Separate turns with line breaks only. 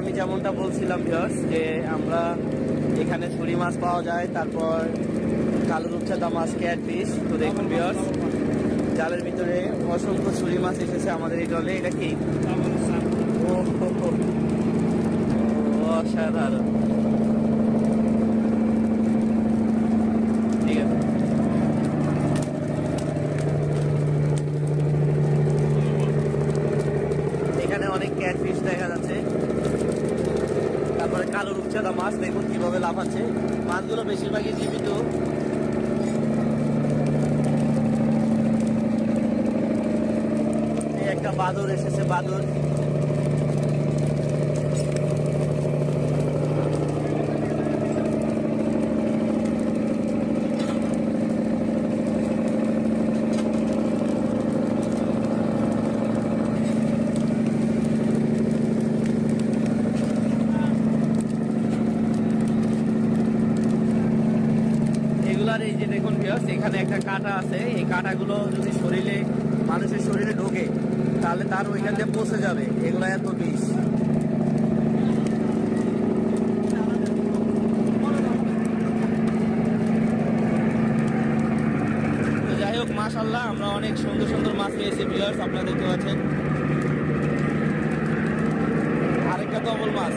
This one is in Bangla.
আমি যেমনটা বলছিলাম ভিউয়ার্স যে আমরা এখানে ছুরি মাছ পাওয়া যায়, তারপর কালো রূপচাঁদা মাছ, ক্যাটফিশ। তো দেখুন ভিউয়ার্স, জালের ভিতরে অসংখ্য ছুরি মাছ এসেছে আমাদের এই জলে। এটা কি ও হো হো, অসাধারণ। ঠিক আছে, এখানে অনেক ক্যাটফিশ দেখা যাচ্ছে। তারপরে কালো রূপচাঁদা মাছ দেখুন কিভাবে লাফাচ্ছে। মাছগুলো বেশিরভাগই জীবিত। এই একটা বাদর এসেছে, বাদর। এগুলার এই যে দেখুন ভিউয়ার্স, এখানে একটা কাঁটা আছে। এই কাঁটাগুলো যদি শরীরে, মানুষের শরীরে ঢোকে তাহলে তার ওইখান দিয়ে পচে যাবে। এগুলো এত বিষ। তো যাই হোক, মাশাআল্লাহ আমরা অনেক সুন্দর সুন্দর মাছ পেয়েছি ভিউয়ার্স, আপনারা দেখতে পাচ্ছেন। আরেকটা ডবল মাছ।